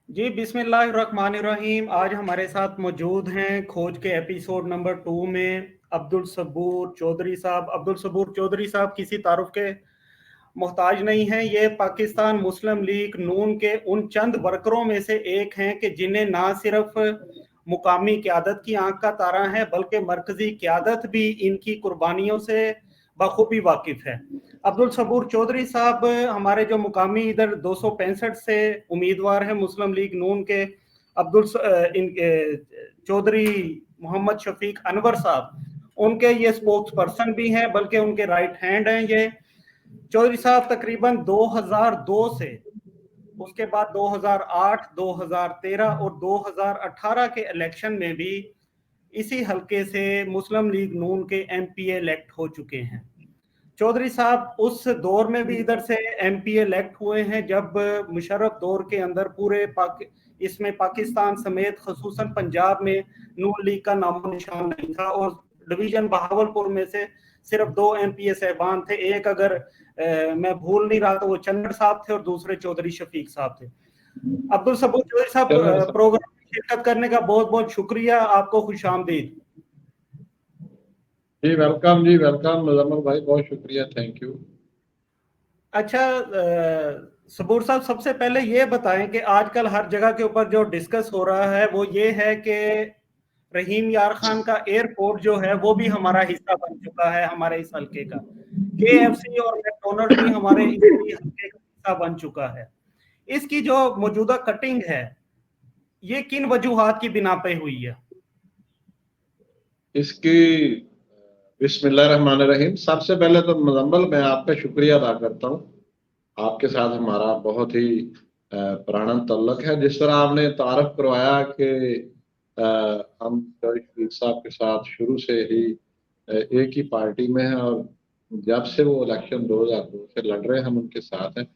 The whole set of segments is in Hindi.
जी बिस्मिल्लाहिर्रहमानिर्रहीम। आज हमारे साथ मौजूद हैं खोज के एपिसोड नंबर 2 में अब्दुल सबूर चौधरी साहब। अब्दुल सबूर चौधरी साहब किसी तारुफ के मोहताज नहीं हैं। ये पाकिस्तान मुस्लिम लीग नून के उन चंद वर्करों में से एक हैं कि जिन्हें ना सिर्फ मुकामी क़यादत की आंख का तारा है बल्कि मरकजी क़यादत भी इनकी कुर्बानियों से बखूबी वाकिफ है। अब्दुल सबूर चौधरी साहब हमारे जो मुकामी इधर 265 से उम्मीदवार हैं मुस्लिम लीग नून के, चौधरी मोहम्मद शफीक अनवर साहब, उनके ये स्पोक्स पर्सन भी हैं, बल्कि उनके राइट हैंड हैं। ये चौधरी साहब तकरीबन 2002 से, उसके बाद 2008, 2013 और 2018 के इलेक्शन में भी इसी हलके से मुस्लिम लीग नून के एमपी इलेक्ट हो चुके हैं। चौधरी साहब उस दौर में भी इधर से एमपी इलेक्ट हुए हैं जब मुशर्रफ दौर के अंदर इसमें पाकिस्तान समेत खसूसन पंजाब में नून लीग का नामो निशान नहीं था और डिवीजन बहावलपुर में से सिर्फ 2 एमपी साहबान थे। एक अगर मैं भूल नहीं रहा तो वो चन्नड़ साहब थे और दूसरे चौधरी शफीक साहब थे। अब्दुल सबूर चौधरी साहब, प्रोग्राम में शिरकत करने का बहुत बहुत शुक्रिया, आपको खुशामदीद। जी वेलकम मुजम्मल भाई, बहुत शुक्रिया, थैंक यू। अच्छा, सबूर साहब, सबसे पहले ये बताएं कि आजकल हर जगह के ऊपर जो डिस्कस हो रहा है वो ये है कि रहीम यार खान का एयरपोर्ट जो है वो भी हमारा हिस्सा बन चुका है, हमारे इस हल्के का। केएफसी और मैकडोनल्ड भी हमारे इसी हल्के का हिस्सा बन चुका है। इसकी जो मौजूदा कटिंग है ये किन वजूहात की बिना पे हुई है? इसकी बिस्मिल्लाहिर्रहमानिर्रहीम। सबसे पहले तो मुजम्मल, मैं आप पे शुक्रिया अदा करता हूँ। आपके साथ हमारा बहुत ही पुराना तल्लुक है। जिस तरह आपने तारफ करवाया कि हम शफीक साहब के साथ शुरू से ही एक ही पार्टी में हैं और जब से वो इलेक्शन 2002 से लड़ रहे हैं हम उनके साथ हैं,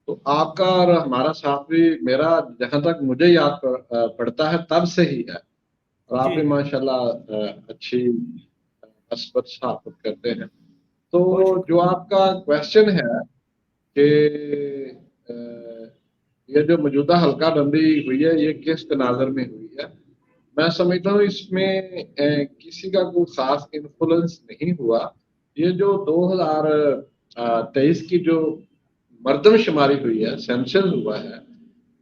तो आपका और हमारा साथ भी मेरा जहां तक मुझे याद पड़ता है तब से ही है। और आप भी माशाल्लाह अच्छी नस्बत स्थापित करते हैं। तो जो आपका क्वेश्चन है कि ये जो मौजूदा हल्का बंदी हुई है ये किस तनाजर में हुई है, मैं समझता हूँ इसमें किसी का कोई खास इन्फ्लुएंस नहीं हुआ। ये जो 2023 की जो मर्दमशुमारी हुई है, सेंसस हुआ है,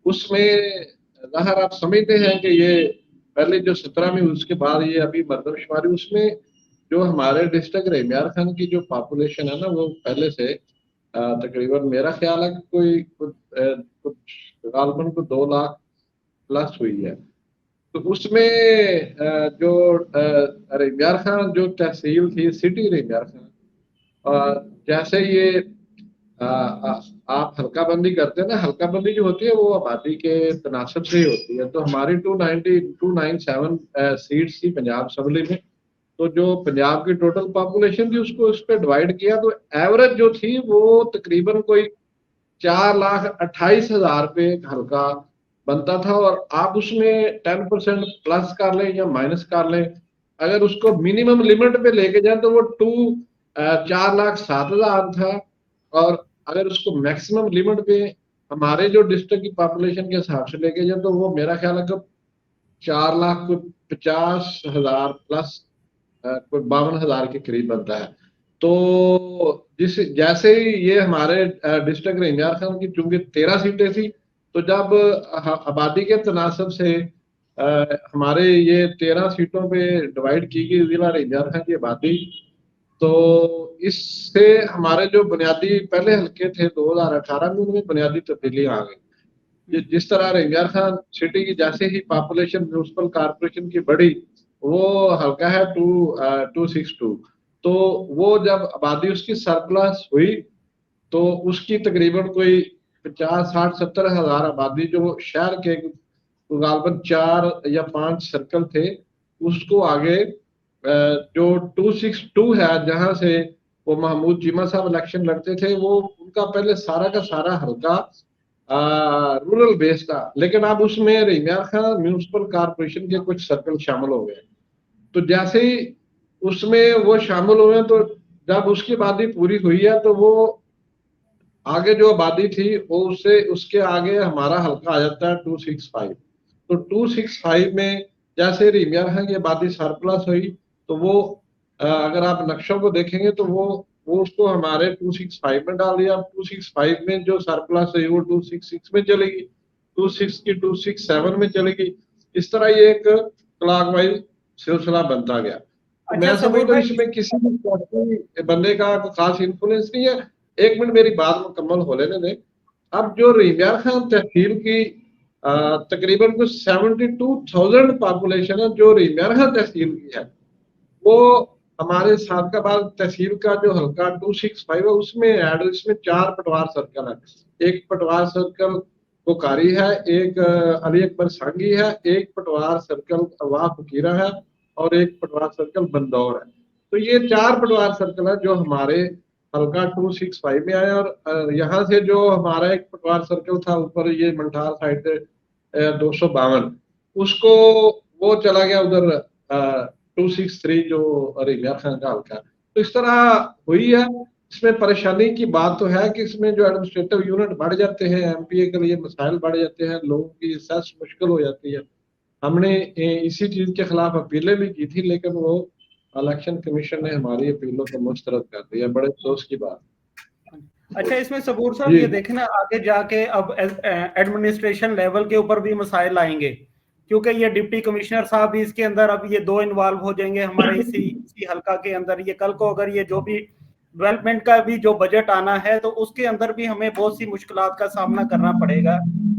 उसमें ज़ाहिर आप समझते हैं कि ये पहले जो 17 में, उसके बाद ये अभी मर्दमशुमारी, उसमें जो हमारे डिस्ट्रिक्ट रेम्यार खान की जो पॉपुलेशन है ना, वो पहले से तकरीबन मेरा ख्याल है कि कुछ गालबन को 2 लाख प्लस हुई है। तो उसमें जो रेम्यार खान जो तहसील थी, सिटी रेम्यार खान, जैसे ये आप हल्का बंदी करते हैं ना, हल्का बंदी जो होती है वो आबादी के तनासब से ही होती है। तो हमारी 297 सीट्स थी पंजाब असम्बली में। तो जो पंजाब की टोटल पॉपुलेशन थी उसको उस पर डिवाइड किया तो एवरेज जो थी वो तकरीबन कोई 4,28,000 पे हल्का बनता था। और आप उसमें 10% प्लस कर लें या माइनस कर लें, अगर उसको मिनिमम लिमिट पे लेके जाए तो वो 4,07,000 था। और अगर उसको मैक्सिमम लिमिट पे हमारे जो डिस्ट्रिक्ट की पॉपुलेशन के हिसाब से लेके जाए तो वो मेरा ख्याल है कि 4,50,000 प्लस कोई 52,000 के करीब बनता है। तो जिस जैसे ही ये हमारे डिस्ट्रिक्ट रेंजार खान की चूंकि 13 सीटें थी, तो जब आबादी के तनासब से हमारे ये 13 सीटों पे डिवाइड की गई जिला रेंजार खान की आबादी, तो इससे हमारे जो बुनियादी पहले हल्के थे 2018 में, उनमें बुनियादी तब्दीली आ गई। जिस तरह रेंजार खान सिटी की जैसे ही पॉपुलेशन म्यूनसिपल कॉर्पोरेशन की बढ़ी, वो हल्का है 262, तो वो जब आबादी उसकी सरप्लस हुई तो उसकी तकरीबन कोई 50, 60, 70 हज़ार आबादी जो शहर के गालबन 4 या 5 सर्कल थे, उसको आगे जो 262 है जहां से वो महमूद चीमा साहब इलेक्शन लड़ते थे, वो उनका पहले सारा का सारा हल्का रूरल बेस था। लेकिन अब उसमें रेम्यार खान म्यूनसिपल कॉर्पोरेशन के कुछ सर्कल शामिल हो गए। तो जैसे ही उसमें वो शामिल हुए तो जब उसकी आबादी पूरी हुई है तो वो आगे जो आबादी थी वो उससे उसके आगे हमारा हल्का आ जाता है 265। तो 265 में जैसे रिमिया खान की आबादी सरप्लस हुई तो वो अगर आप नक्शों को देखेंगे तो वो उसको हमारे 265 में डाल दिया। 265 में जो सरप्लस है वो 266 में चलेगी, 26 की 267 में चलेगी। इस तरह ये एक क्लॉकवाइज सिलसिला बनता गया। तो अच्छा मैं सबीर समझता हूँ भाई, इसमें किसी भी बंदे का कोई खास इन्फ्लुएंस नहीं है। एक मिनट मेरी बात मुकम्मल हो लेने दें। अब जो रिमिया खान तहसील की तकरीबन कुछ 72,000 पॉपुलेशन है जो रिमिया खान तहसील की है, वो हमारे सादकाबाद तहसील का जो हल्का 265 है उसमें ऐड, इसमें 4 पटवार सर्कल है। एक पटवार सर्कल बुखारी है, एक अली अकबर सांगी है, एक पटवार सर्कल अवाह फकीरा है और एक पटवार सर्कल बंदौर है। तो ये 4 पटवार सर्कल है जो हमारे हल्का 265 में आए। और यहाँ से जो हमारा एक पटवार सर्कल था ऊपर ये मंठार साइड से 252, उसको वो चला गया उधर 263 जो रिमिया खान का हल्का। तो इस तरह हुई है। इसमें परेशानी की बात तो है कि इसमें जो एडमिनिस्ट्रेटिव यूनिट बढ़ जाते हैं, एमपीए के लिए मसाइल बढ़ जाते हैं, लोगों की सर्च मुश्किल हो जाती है। हमने इसी चीज के खिलाफ अपीलें भी की थी, लेकिन वो इलेक्शन कमीशन ने हमारी अपीलों को मुस्तरद कर दिया। बड़े अफसोस की बात। अच्छा इसमें सबूर साहब जी ये देखें ना, आगे जाके अब एडमिनिस्ट्रेशन लेवल के ऊपर भी मसाइल आएंगे, क्योंकि ये डिप्टी कमिश्नर साहब भी इसके अंदर अब ये 2 इन्वॉल्व हो जाएंगे हमारे इसी हल्का के अंदर। ये कल को अगर ये जो भी डेवलपमेंट का भी जो बजट आना है तो उसके अंदर भी हमें बहुत सी मुश्किलात का सामना करना पड़ेगा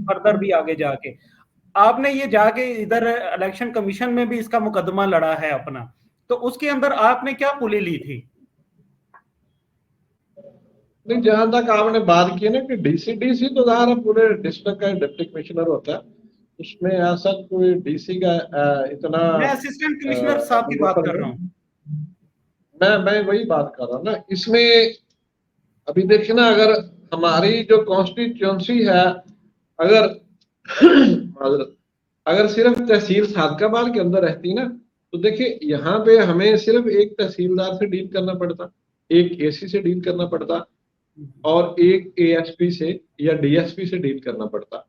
फर्दर भी आगे जाके। आपने ये जाके इधर इलेक्शन कमीशन में भी इसका मुकदमा लड़ा है अपना, तो उसके अंदर आपने क्या पुली ली थी? नहीं, जहां तक आपने बात की ना कि डीसी तो ज़ाहिर है पूरे डिस्ट्रिक्ट का डिप्टी कमिश्नर होता है, उसमें ऐसा कोई डीसी का इतना मैं असिस्टेंट कमिश्नर साहब की बात कर रहा हूँ। मैं वही बात कर रहा हूँ ना। इसमें अभी देखिए ना, अगर हमारी जो कॉन्स्टिट्यूंसी है, अगर माजरत, अगर सिर्फ तहसील सादकाबाद के अंदर रहती ना, तो देखिए यहाँ पे हमें सिर्फ एक तहसीलदार से डील करना पड़ता, एक एसी से डील करना पड़ता और एक एएसपी से या डीएसपी से डील करना पड़ता।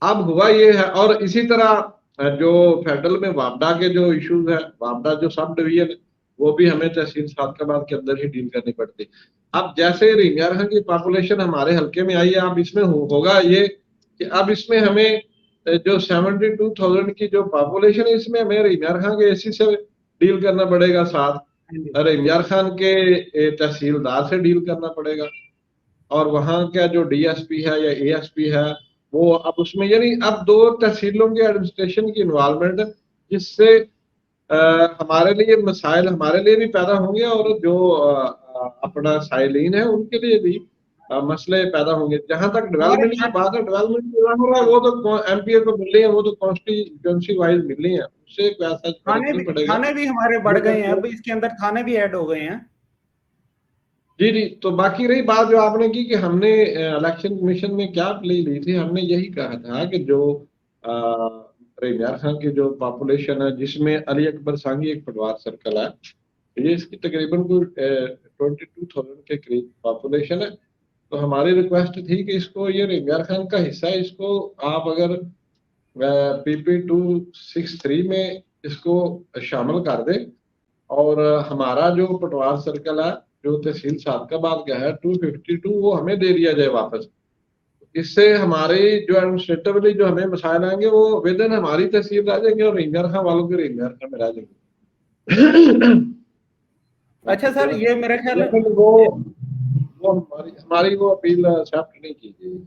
अब हुआ ये है, और इसी तरह जो फेडरल में वापडा के जो इश्यूज है, वापडा जो सब डिवीजन है, वो भी हमें तहसील सादकाबाद के अंदर ही डील करनी पड़ती। अब जैसे रिमिया खान की पॉपुलेशन हमारे हल्के में आई है, अब इसमें होगा ये कि अब इसमें हमें जो 72,000 की जो पॉपुलेशन है, इसमें हमें रिमिया खान के एसी से डील करना पड़ेगा, साथ रिमिया खान के तहसीलदार से डील करना पड़ेगा, और वहां का जो डीएसपी है या एएसपी है वो अब उसमें, यानी अब 2 तहसीलों के एडमिनिस्ट्रेशन की इन्वॉल्वमेंट, जिससे हमारे लिए मसाइल हमारे लिए भी पैदा होंगे और जो अपना साइलिन है उनके लिए भी मसले पैदा होंगे। जहां तक हमारे डेवलपमेंट की बात है, डेवलपमेंट हो रहा है वो तो एमपीए को मिल रही है, वो तो कॉन्स्टिट्यूंसी वाइज मिल रही है, उससे कोई ऐसा फर्क नहीं पड़ेगा। थाने भी हमारे बढ़ गए हैं, लेकिन अब इसके अंदर थाने भी ऐड हो गए हैं। जी जी, तो बाकी रही बात जो आपने की कि हमने इलेक्शन कमीशन में क्या प्ले ली थी, हमने यही कहा था कि जो रिमिया खान की जो पॉपुलेशन है, जिसमें अली अकबर सांगी एक पटवार सर्कल है, ये इसकी तकरीबन कोई 22,000 के करीब पॉपुलेशन है। तो हमारी रिक्वेस्ट थी कि इसको, ये रिमिया खान का हिस्सा है, इसको आप अगर PP 263 में इसको शामिल कर दे, और हमारा जो पटवार सर्कल है जो तहसील सादकाबाद का है 252, वो हमें दे दिया जाए वापस। इससे हमारे जो एडमिनिस्ट्रेटिवली जो हमें मसाइल आएंगे वो विद इन हमारी तहसील रह जाएंगे और रिंगर खां वालों के रिंगर खां में रह जाएंगे। अच्छा सर, ये मेरे ख्याल लेकिन वो हमारी वो अपील एक्सेप्ट नहीं की गई,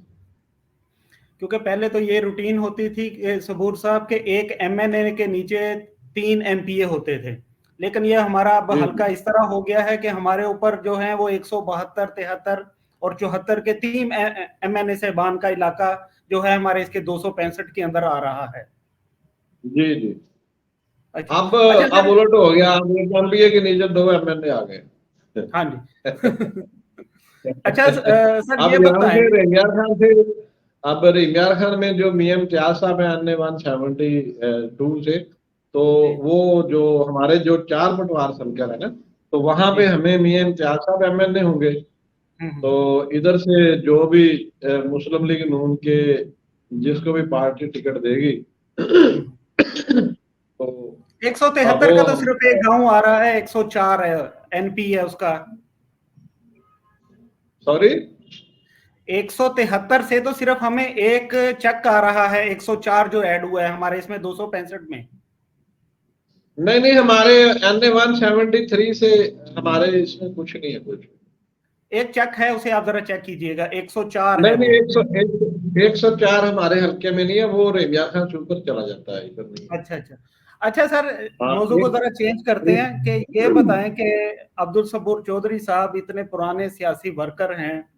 क्योंकि पहले तो ये रूटीन होती थी कि सबूर साहब के एक एमएनए के नीचे 3 एमपीए होते थे, लेकिन ये हमारा अब जी हल्का इस तरह हो गया है कि हमारे ऊपर जो है वो 172, 73 और 74 के 3 एमएनए से बान का इलाका जो है हमारे इसके 265 के अंदर आ रहा है। जी जी। अच्छा अब अच्छा अब सर। उलट हो गया, अब एक एमपीए के नीचे 2 एमएनए आ गए। हाँ जी। अच्छा सर अब ये यहाँ बताएं। से रिंगर खान से, अब रिंगर खान में जो मियां इम्तियाज साहब है अन्य 172 से, तो जी वो जो हमारे जो 4 पटवार सर्कल है ना, तो वहां जी। पे हमें मियां इम्तियाज साहब एमएनए होंगे तो इधर से जो भी मुस्लिम लीग नून के जिसको भी पार्टी टिकट देगी तो 173 वो का तो सिर्फ एक गांव आ रहा है, 104 है, एनपी है उसका। सॉरी 173 से तो सिर्फ हमें एक चेक आ रहा है, 104 जो ऐड हुआ है हमारे इसमें 265 में। नहीं नहीं, हमारे NA 173 से हमारे इसमें कुछ नहीं है कुछ। एक चेक है, उसे आप जरा चेक कीजिएगा, 104 है नहीं वो। नहीं, 104 हमारे हल्के में नहीं है, वो रेबिया खान से ऊपर चला जाता है, इधर नहीं है। अच्छा अच्छा अच्छा सर, हाँ मौजू को जरा चेंज करते हैं कि ये बताएं कि अब्दुल सबूर चौधरी साहब इतने पुराने सियासी वर्कर हैं,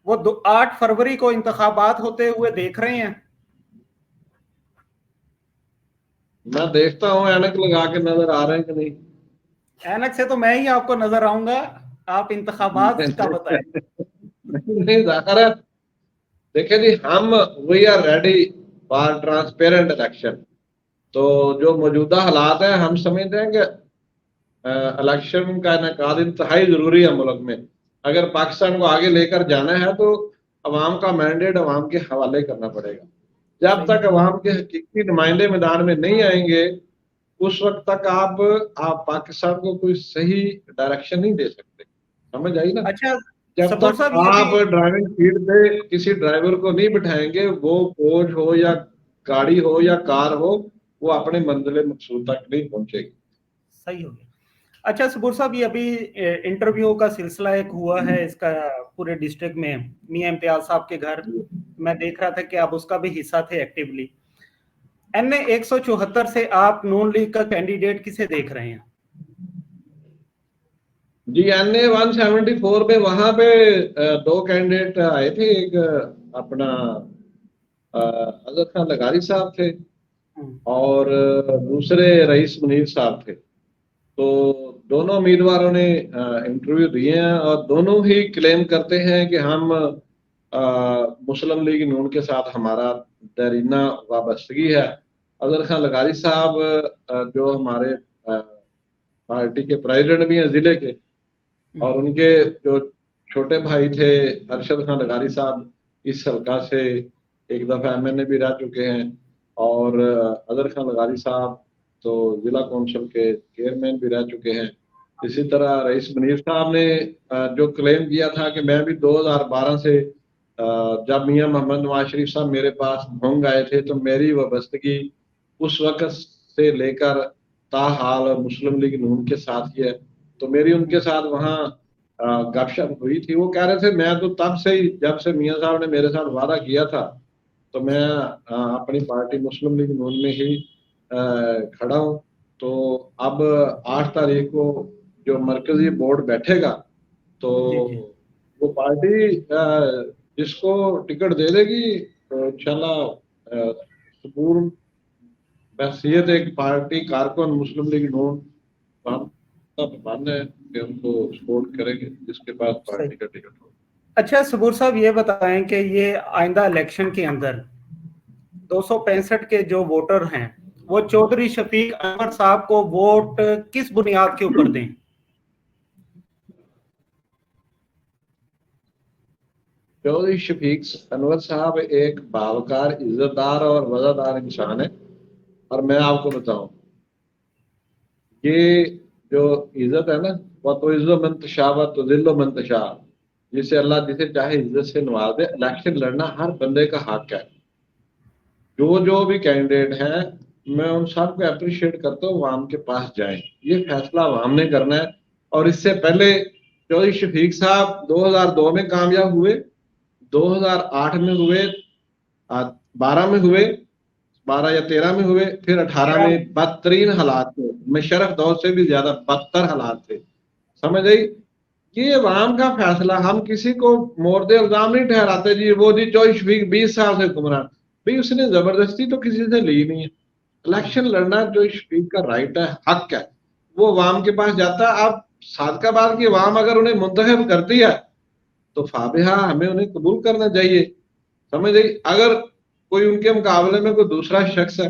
वो 8 फरवरी को इंतखाबात होते हुए देख रहे हैं? मैं देखता हूँ ऐनक लगा के नजर आ रहे हैं कि नहीं। ऐनक से तो मैं ही आपको नजर आऊंगा, आप इंतखाबात का बताएं। नहीं जाहिर है, देखिए जी, हम we are ready for transparent election. तो जो मौजूदा हालात है, हम समझते हैं कि इलेक्शन का इनेकाद इंतहाई जरूरी है मुल्क में। अगर पाकिस्तान को आगे लेकर जाना है तो अवाम का मैंडेट अवाम के हवाले करना पड़ेगा। जब तक अवाम के हकीकी नुमाइंदे मैदान में नहीं आएंगे, उस वक्त तक आप पाकिस्तान को कोई सही डायरेक्शन नहीं दे सकते। समझ आई ना? अच्छा जब सबूर तक साहब, ये आप भी ड्राइविंग सीट पे किसी ड्राइवर को नहीं बिठाएंगे, वो कोच हो या गाड़ी हो या कार हो, वो अपने मंजिल मकसूद तक नहीं पहुंचेगी। सही हो गया। अच्छा सबूर साहब, ये अभी इंटरव्यू का सिलसिला एक हुआ है इसका पूरे डिस्ट्रिक्ट में, मियां इम्तियाज साहब के घर, मैं देख रहा था कि आप उसका भी हिस्सा थे एक्टिवली। NA 174 से आप नून लीग का कैंडिडेट किसे देख रहे हैं? जी, NA 174 में वहां पे दो कैंडिडेट आए थे। एक अपना अजहर खान लगारी साहब थे और दूसरे रईस मुनीर साहब थे। तो दोनों उम्मीदवारों ने इंटरव्यू दिए हैं और दोनों ही क्लेम करते हैं कि हम मुस्लिम लीग नून के साथ हमारा दरीना वाबस्तगी है। अजहर खान लगारी साहब जो हमारे पार्टी के प्रेसिडेंट भी हैं जिले के, और उनके जो छोटे भाई थे अरशद खान लगारी साहब, इस हल्का से एक दफा MNA भी रह चुके हैं। और अजहर खान लगारी साहब तो जिला कौंसिल के चेयरमैन भी रह चुके हैं। इसी तरह रईस मुनीर साहब ने जो क्लेम किया था कि मैं भी 2012 से जब मियां मोहम्मद नवाज शरीफ साहब मेरे पास होंगे आए थे, तो मेरी वाबस्तगी उस वक्त से लेकर ताहाल मुस्लिम लीग नून के साथ ही है। तो मेरी उनके साथ वहाँ गपशप हुई थी। वो कह रहे थे मैं तो तब से ही, जब से मियां साहब ने मेरे साथ वादा किया था, तो मैं अपनी पार्टी मुस्लिम लीग नून में ही खड़ा हूँ। तो अब 8 तारीख को जो मरकजी बोर्ड बैठेगा, तो वो पार्टी जिसको टिकट दे देगी, तो इंशाल्लाह सबूर बहसीयत एक पार्टी कारकुन मुस्लिम लीग नून मन है कि उनको सपोर्ट करेंगे जिसके पास पार्टी का टिकट हो। अच्छा सबूर साहब, ये बताएं कि ये आइंदा इलेक्शन के अंदर 265 के जो वोटर हैं, वो चौधरी शफीक अनवर साहब को वोट किस बुनियाद के ऊपर दें? चौधरी शफीक अनवर साहब एक बावकार, इज्जतदार और वफादार इंसान है। और मैं आपको बताऊं, ये जो इज्जत है ना, वह तो इज्जत मंतशा व तो जिल्लो मंतशा, जिसे अल्लाह जिसे चाहे इज्जत से नवाज दे। इलेक्शन लड़ना हर बंदे का हक है। जो भी कैंडिडेट हैं, मैं उन सबको अप्रिशिएट करता हूँ, आवाम के पास जाएं, ये फैसला आवाम ने करना है। और इससे पहले चौधरी शफीक साहब 2002 में कामयाब हुए, 2008 में हुए, 12 में हुए, 12 या 13 में हुए, फिर 18 में बदतरीन हालात थे, मुशर्रफ दौर से भी ज्यादा बदतर हालात थे। समझ आई? ये अवाम का फैसला, हम किसी को मोर्दे इल्जाम नहीं ठहराते जी, वो जी चौधरी शफीक 20 साल से गुमरान, भाई उसने जबरदस्ती तो किसी से ली नहीं है। इलेक्शन लड़ना जो शफीक का राइट है, हक है, वो अवाम के पास जाता है। अब सादकाबाद की अवाम अगर उन्हें मुंतखब करती है, तो फाबिहा हमें उन्हें कबूल करना चाहिए। समझ आई? अगर कोई उनके मुकाबले में कोई दूसरा शख्स है,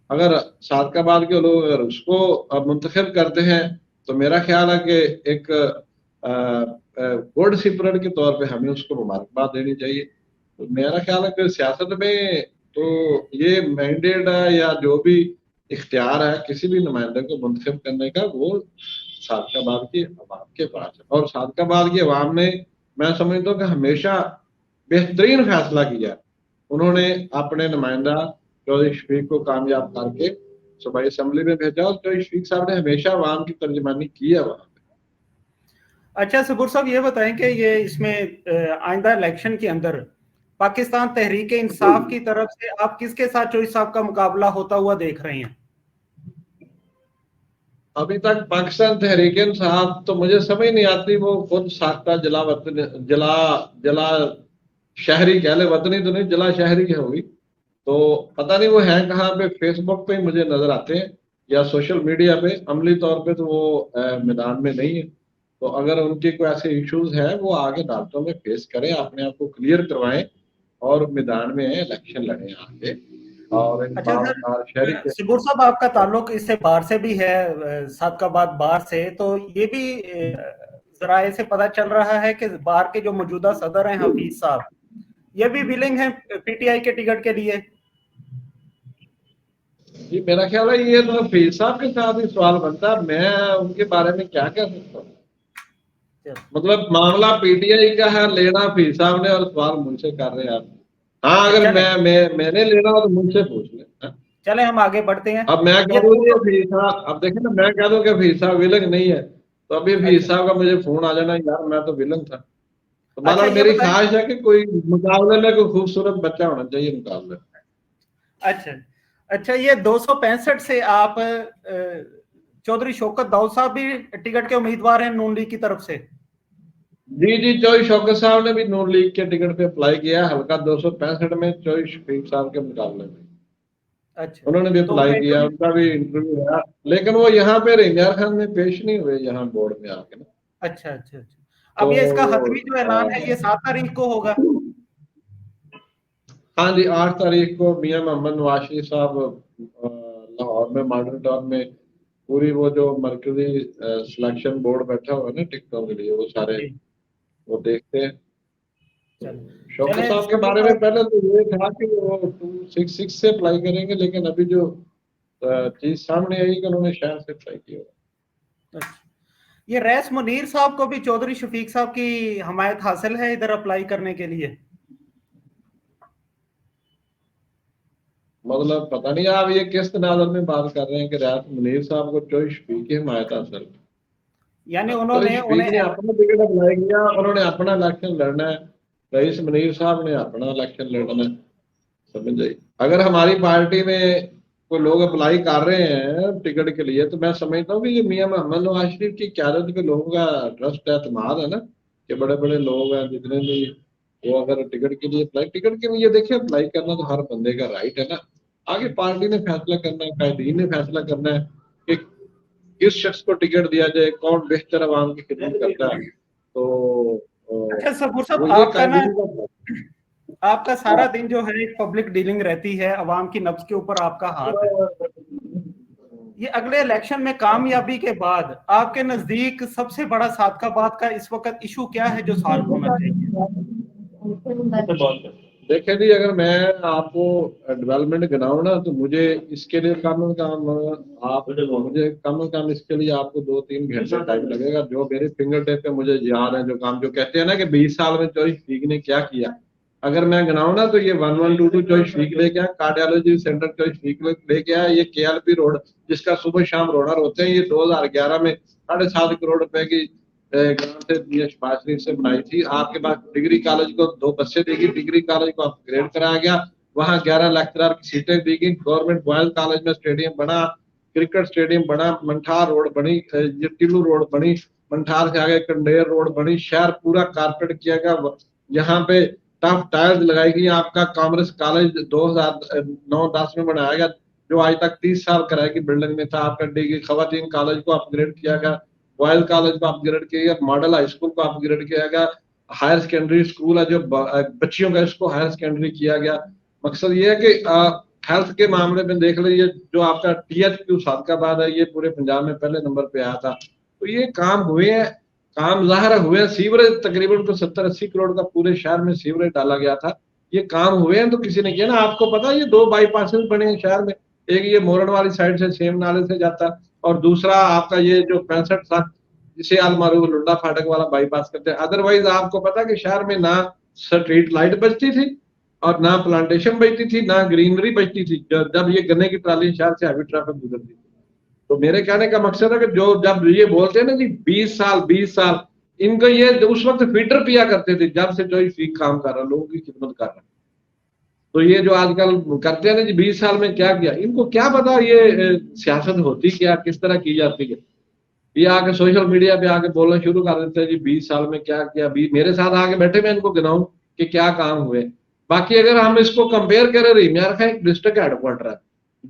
अगर सादकाबाद के लोग अगर उसको मुंतखब करते हैं, तो मेरा ख्याल है कि एक गुड सिपरर के तौर पे हमें उसको मुबारकबाद देनी चाहिए। तो मेरा ख्याल है कि सियासत में तो ये मैंडेट है या जो भी इख्तियार है किसी भी नुमाइंदे को मुंतखब करने का, वो सादकाबाद की अवाम के पास है। और सादकाबाद की अवाम ने, मैं समझता हूँ कि हमेशा बेहतरीन फैसला किया। उन्होंने अपने नुमाइंदा चौधरी शफीक को कामयाब करके सूबाई असम्बली में भेजा और चौधरी शफीक साहब ने हमेशा अवाम की तर्जुमानी की है वहाँ पे। अच्छा सबूर साहब, ये बताएं कि ये इसमें आइंदा इलेक्शन के अंदर पाकिस्तान तहरीक इंसाफ की तरफ से आप किसके साथ चौधरी साहब का मुकाबला होता हुआ देख रहे हैं? अभी तक पाकिस्तान तहरीक इंसाफ तो मुझे समझ नहीं आती, वो खुद साख्ता जला वतन, जला जला शहरी कह ले, वतनी तो नहीं, जला शहरी की होगी। तो पता नहीं वो है कहाँ पे, फेसबुक पे मुझे नजर आते हैं या सोशल मीडिया पे, अमली तौर पे तो वो मैदान में नहीं है। तो अगर उनके कोई ऐसे इश्यूज है वो आगे अदालतों में फेस करें, अपने आप को क्लियर करवाएं और मैदान में इलेक्शन लड़े आगे। और अच्छा शहरी सर, सिबूर साहब आपका ताल्लुक इससे बाहर से भी है, सादकाबाद बाहर से, तो ये भी जराए से पता चल रहा है कि बाहर के जो मौजूदा सदर हैं हफीज साहब, ये भी विलिंग हैं पीटीआई के टिकट के लिए। जी मेरा ख्याल है ये तो हफीज साहब के साथ ही सवाल बनता है, मैं उनके बारे में क्या कह सकता हूँ। मतलब मामला पीटीआई का है, लेना हफीज साहब ने और सवाल मुझसे कर रहे हैं आप। हाँ अगर मैंने लेना हो तो मुझसे पूछ ले। चले हम आगे बढ़ते हैं। अब मैं कह दूं हफीज साहब, अब देखें ना, मैं कह दूं कि हफीज साहब विलन नहीं है, तो अभी हफीज साहब का मुझे फोन आ जाना, यार मैं तो विलन था। तो मतलब मेरी ख्वाहिश है कि कोई मुकाबले में कोई खूबसूरत बच्चा होना चाहिए मुकाबले। अच्छा, ये 265 से आप चौधरी शौकत दाऊद साहब भी टिकट के उम्मीदवार हैं नून लीग की तरफ से? जी चौधरी शौकत साहब ने भी नून लीग के टिकट पे अप्लाई किया, हल्का 265 में चौधरी शफीक साहब के मुकाबले में। अच्छा, उन्होंने भी अप्लाई किया, उनका भी इंटरव्यू है, लेकिन वो यहाँ पे रंजार खान में पेश नहीं हुए यहाँ बोर्ड में आके ना। अच्छा, अब ये इसका हतमी जो ऐलान है ये 7 तारीख को होगा। हाँ जी, 8 तारीख को मियां मोहम्मद नवाज शरीफ साहब लाहौर में मॉडर्न टाउन में पूरी वो जो मरकजी सिलेक्शन बोर्ड बैठा हुआ है ना टिकटों के लिए, वो सारे वो देखते हैं। शौकत साहब के बारे में पहले तो ये था कि वो 266 से अप्लाई करेंगे, लेकिन अभी जो चीज सामने आई कि उन्होंने शहर से अप्लाई किया। ये रैस मुनीर साहब को भी चौधरी शफीक साहब की हमायत हासिल है इधर अप्लाई करने के लिए? मतलब पता नहीं आप ये किस तनाज़ुर में बात कर रहे हैं कि रैस मुनीर साहब को चौधरी शफीक की हमायत हासिल, यानी उन्होंने अपना टिकट अप्लाई किया, उन्होंने अपना इलेक्शन लड़ना है, रईस मुनीर साहब ने अपना इलेक्शन लड़ना है, समझ जाइए। अगर हमारी पार्टी में कोई लोग अप्लाई कर रहे हैं टिकट के लिए, तो मैं समझता हूँ कि ये मियां मोहम्मद नवाज शरीफ की क़यादत पे लोगों का ट्रस्ट एतमाद है ना, कि बड़े बड़े लोग हैं जितने भी, वो अगर टिकट के लिए देखिए अप्लाई करना तो हर बंदे का राइट है ना। आगे पार्टी ने फैसला करना है, कायदीन ने फैसला करना है कि किस शख्स को टिकट दिया जाए, कौन बेहतर अवाम की खिदमत करता है। तो अच्छा सबूर साहब, आपका सारा दिन जो है पब्लिक डीलिंग रहती है, अवाम की नब्ज के ऊपर आपका हाथ है। ये अगले इलेक्शन में कामयाबी के बाद आपके नजदीक सबसे बड़ा सादकाबाद का इस वक्त इशू क्या है जो सॉल्व होना चाहिए? देखिए जी, अगर मैं आपको डेवलपमेंट गिनाऊं ना, तो मुझे इसके लिए कम से कम इसके लिए आपको 2-3 घंटे टाइम लगेगा, जो मेरे फिंगर टिप पे मुझे याद है, जो काम जो कहते हैं ना कि 20 साल में चौधरी शफीक ने क्या किया। अगर मैं गिनाऊं ना तो ये 1122 चौधरी शफीक लेके आया, कार्डियोलॉजी सेंटर चौधरी शफीक लेके आया, ये KLP रोड जिसका सुबह शाम रोडर होते हैं, ये 2011 में 7.5 करोड़ रुपए की ग्रांट से शहबाज शरीफ से बनाई थी। आपके पास डिग्री कॉलेज को 2 बसें दी गई, डिग्री कॉलेज को अपग्रेड कराया गया, वहां 11 लेक्चरर की सीटें दी गई, गवर्नमेंट बॉयज कॉलेज में स्टेडियम बना, क्रिकेट स्टेडियम बना, मंठार रोड बनी, टिल्लू रोड बनी, मंठार से आगे कंडेर रोड बनी, शहर पूरा कारपेट किया गया, यहाँ पे टफ टायर्स लगाई गई। आपका कॉमर्स कॉलेज 2009-10 में बनाया गया, जो आज तक 30 साल किराए की बिल्डिंग में था। आपका डिग्री खवातीन कॉलेज को अपग्रेड किया गया, बॉयज कॉलेज को अपग्रेड किया गया, मॉडल हाई स्कूल को अपग्रेड किया गया, हायर सेकेंडरी स्कूल है जो बच्चियों का, इसको हायर सेकेंडरी किया गया। मकसद ये है कि हेल्थ के मामले में देख लीजिए, जो आपका THQ सादकाबाद है, ये पूरे पंजाब में पहले नंबर पे आया था। तो ये काम हुए हैं, काम ज़ाहिर हुए, सीवरेज तकरीबन को 70-80 करोड़ का पूरे शहर में सीवरेज डाला गया था, ये काम हुए हैं। तो किसी ने किया ना, आपको पता है ये 2 बाईपासेस बने हैं शहर में, एक ये मोरड वाली साइड से सेम नाले से जाता है, और दूसरा आपका ये जो 65 साल जिसे अलमारू लुंडा फाटक वाला बाईपास करते हैं। अदरवाइज आपको पता है कि शहर में ना स्ट्रीट लाइट बचती थी और ना प्लांटेशन बचती थी, ना ग्रीनरी बचती थी जब ये गन्ने की ट्राली शहर से हैवी ट्रैफिक गुजरती थी। तो मेरे कहने का मकसद है कि जो जब ये बोलते हैं ना जी 20 साल, इनको ये उस वक्त फिल्टर पिया करते थे जब से जो ठीक काम कर रहा, लोगों की खिदमत कर रहा। तो ये जो आजकल करते हैं ना जी 20 साल में क्या किया, इनको क्या पता ये सियासत होती क्या, किस तरह की जाती है। ये आके सोशल मीडिया पे आके बोलना शुरू कर देते हैं जी 20 साल में क्या किया। मेरे साथ आके बैठे मैं इनको गिनाऊं कि क्या काम हुए। बाकी अगर हम इसको कंपेयर करें, रहीमियार खां एक डिस्ट्रिक्ट हेडक्वार्टर है,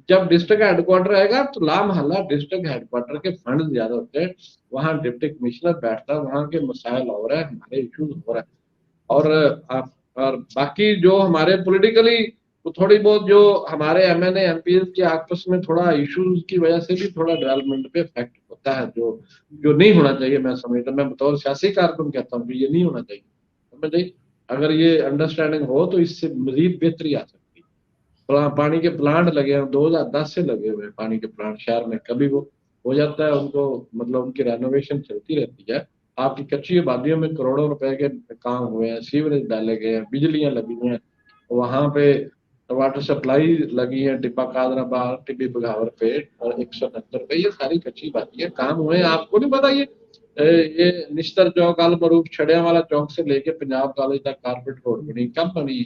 जब डिस्ट्रिक्ट हेडक्वार्टर आएगा तो लामहल्ला डिस्ट्रिक्ट हेडक्वार्टर के फंड ज्यादा होते हैं, वहां डिप्टी कमिश्नर बैठता है, वहां के मसाइल हो रहे हैं, हमारे इश्यूज हो रहे हैं। और बाकी जो हमारे पॉलिटिकली तो थोड़ी बहुत जो हमारे एमएनए एमपी के आपस में थोड़ा इश्यूज की वजह से भी थोड़ा डेवलपमेंट पे इफेक्ट होता है, जो जो नहीं होना चाहिए। मैं समझता, मैं बतौर सियासी कारकुन कहता हूँ कि ये नहीं होना चाहिए। समझ नहीं, अगर ये अंडरस्टैंडिंग हो तो इससे मजीद बेहतरी आ सकती है। पानी के प्लांट लगे हैं, 2010 से लगे हुए हैं पानी के प्लांट शहर में, कभी वो हो जाता है उनको, मतलब उनकी रेनोवेशन चलती रहती है। आपकी कच्ची आबादियों में करोड़ों रुपए के काम हुए हैं, सीवरेज डाले गए हैं, बिजलियां लगी हुई हैं, वहां पे वाटर सप्लाई लगी है, टिब्बा कादराबाद, टिब्बी बघावर पेट और 169 पे, ये सारी कच्ची बातें काम हुए हैं। आपको नहीं पता ये निश्तर चौक, अलमरूफ, छड़िया वाला चौक से लेके पंजाब कॉलेज तक कारपेट रोड बनी, कब बनी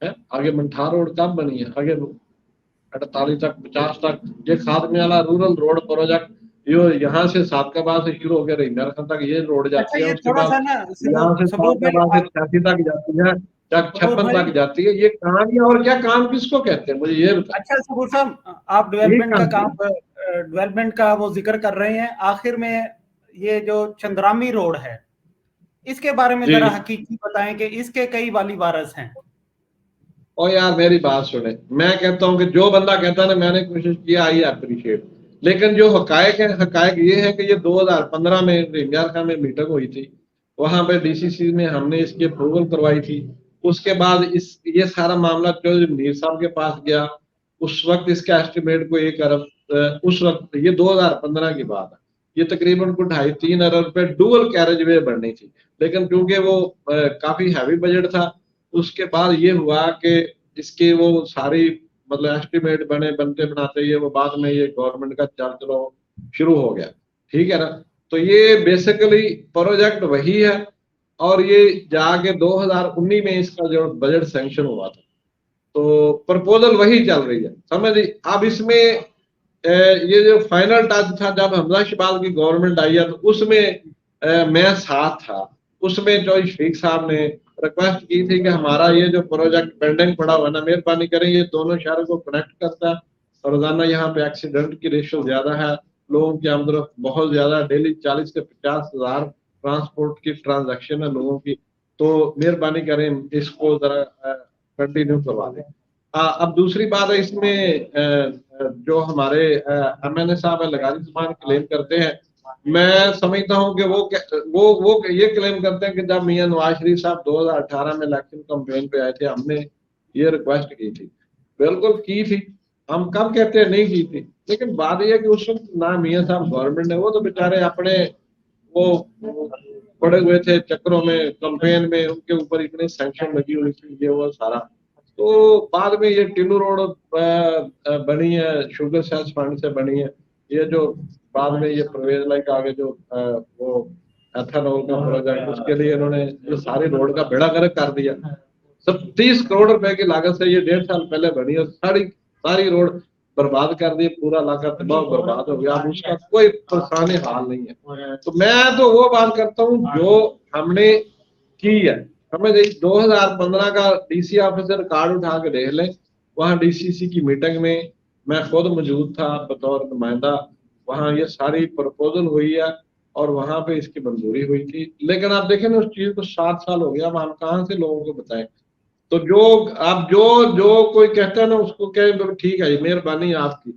है? आगे मंठा रोड कब बनी है? आगे 48 तक, 50 तक, ये खादमे वाला रूरल रोड प्रोजेक्ट यो यहाँ से सादकाबाद से शुरू होकर रहीमियार खां तक ये रोड अच्छा, जाती है, ये उसके थोड़ा बाद सा ना यहाँ से सबूर भाई, सादकाबाद से 86 तक जाती है, तक सबूर 56 भाई, तक जाती है। ये कहानी और क्या काम किसको कहते हैं, मुझे ये बता। अच्छा सबूर साहब, आप ये डेवलपमेंट का वो जिक्र कर रहे हैं, आखिर में ये जो चंद्रामी रोड है, इसके बारे में जी जरा हकीकी बताएं कि इसके कई वाली वारस हैं। और यार मेरी बात सुने, मैं कहता हूँ कि जो बंदा कहता है ना मैंने कोशिश किया, आई अप्रिशिएट, लेकिन जो हकायक है, हकायक ये है कि ये 2015 में रहीमियार खां में मीटिंग हुई थी, वहां पे डीसीसी में हमने इसकी अप्रूवल करवाई थी। उसके बाद ये सारा मामला चौधरी मीर साहब के पास गया, उस वक्त इसका एस्टिमेट को 1 अरब, उस वक्त ये 2015 की बात है, ये तकरीबन को 2.5-3 अरब रुपए डुअल कैरेज वे बननी थी, लेकिन क्योंकि वो काफी हैवी बजट था, उसके बाद ये हुआ कि इसके वो सारी मतलब एस्टिमेट बनते बनाते ये वो बाद में ये गवर्नमेंट का चल चलो शुरू हो गया, ठीक है ना। तो ये बेसिकली प्रोजेक्ट वही है, और ये जाके 2019 में इसका जो बजट सैंक्शन हुआ था, तो प्रपोजल वही चल रही है, समझ। अब इसमें ये जो फाइनल टच था जब हमजा शबाल की गवर्नमेंट आई है, तो उसमें मैं साथ था, उसमें जो शरीक साहब ने रिक्वेस्ट की थी कि हमारा ये जो प्रोजेक्ट पेंडिंग पड़ा हुआ ना, मेहरबानी करें ये दोनों शहरों को कनेक्ट करता है। रोजाना यहाँ पे एक्सीडेंट की रेशियो ज्यादा है, लोगों की आमदनी बहुत ज्यादा, डेली 40 से 50 हजार ट्रांसपोर्ट की ट्रांजैक्शन है लोगों की, तो मेहरबानी करें इसको जरा कंटिन्यू करवा दें। अब दूसरी बात है इसमें जो हमारे एमएनए साहब है लगानी जुबान क्लेम करते हैं, मैं समझता हूं कि वो ये क्लेम करते हैं कि जब मियां नवाज शरीफ साहब 2018 में इलेक्शन कैंपेन पे आए थे, हमने ये रिक्वेस्ट की थी, बिल्कुल की थी, हम कब कहते हैं नहीं की थी, लेकिन बात यह है कि उस वक्त ना मियां साहब गवर्नमेंट ने, वो तो बेचारे अपने वो पड़े हुए थे चक्रों में, कैंपेन में उनके ऊपर इतने सैंक्शन लगी हुई थी, ये वो सारा। तो बाद में ये टिल्लू रोड बनी है, शुगर सेल्स फंड से बनी है, ये जो बाद में ये परवेज लाइक आगे जो वो एथेनॉल का प्रोजेक्ट, उसके लिए इन्होंने ये सारी रोड का बेड़ा गर्क कर दिया। सब 30 करोड़ रुपए की लागत से ये 1.5 साल पहले बनी और सारी रोड बर्बाद कर दी, पूरा इलाका तबाह बर्बाद हो गया, अब उसका कोई परेशानी हाल नहीं है। तो मैं तो वो बात करता हूँ जो हमने की है, समझ 2015 का डीसी ऑफिस से रिकॉर्ड उठा के देख लें, वहां डीसीसी की मीटिंग में मैं खुद मौजूद था बतौर नुमाइंदा, वहां ये सारी प्रपोजल हुई है और वहां पे इसकी मंजूरी हुई थी। लेकिन आप देखें ना उस चीज को 7 साल हो गया, अब हम कहाँ से लोगों को बताएं। तो जो आप जो जो कोई कहता है ना उसको कहे ठीक है मेहरबानी आपकी,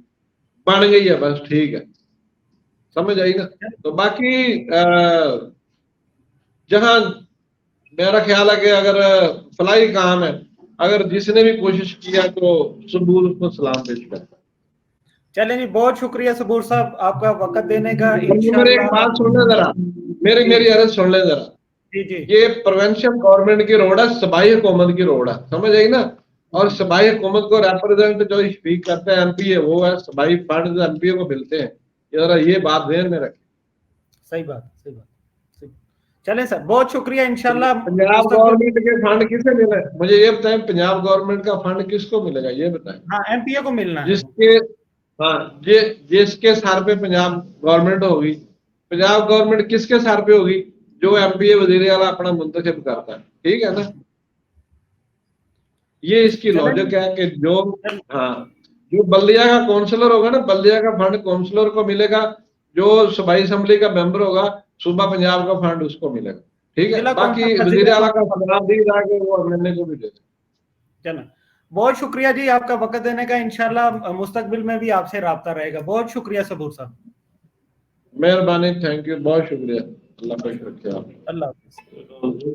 बन गई है बस, ठीक है, समझ आई ना। तो बाकी जहां मेरा ख्याल है कि अगर फलाई काम है, अगर जिसने भी कोशिश किया तो सबूर उसको सलाम पेश करता है। चलें जी, बहुत शुक्रिया सबूर साहब आपका वक्त देने का। मेरी एक बात सुन ले जरा, मेरी अर्ज सुन ले जरा। जी जी, ये प्रोविंशियल गवर्नमेंट की रोड है, सूबाई हुकूमत की रोड है, समझ आई ना। और सूबाई हुकूमत को रिप्रेजेंट जो स्पीक करते हैं एमपी है, वो है सूबाई फंड जो एमपी को मिलते हैं। जरा ये बात ध्यान में रखें। सही बात, सही बात। चलें सर, बहुत शुक्रिया। इंशाल्लाह पंजाब गवर्नमेंट के फंड किसे मिले, मुझे ये बताएं, पंजाब गवर्नमेंट का फंड किसको मिलेगा ये बताएं। हाँ, एमपीए को मिलना है। जिसके हाँ जिसके सर पे पंजाब गवर्नमेंट होगी, पंजाब गवर्नमेंट किसके सर पे होगी, जो एमपीए वजीर आला अपना मुंतखब करता है, ठीक है ना। ये इसकी लॉजिक है कि जो बल्दिया का काउंसलर होगा ना, बल्दिया का फंड काउंसलर को मिलेगा, जो सूबाई असेंबली का मेंबर होगा सूबा पंजाब का फंड उसको मिलेगा, ठीक है। बाकी वजीर आला का पंजाब दी जाके वो अगले को भी दे। चलो, बहुत शुक्रिया जी आपका वक्त देने का। इंशाल्लाह मुस्तकबिल में भी आपसे राब्ता रहेगा। बहुत शुक्रिया सबूर साहब। मेहरबानी, थैंक यू, बहुत शुक्रिया। अल्लाह खुश रखे आप। अल्लाह हाफिज़।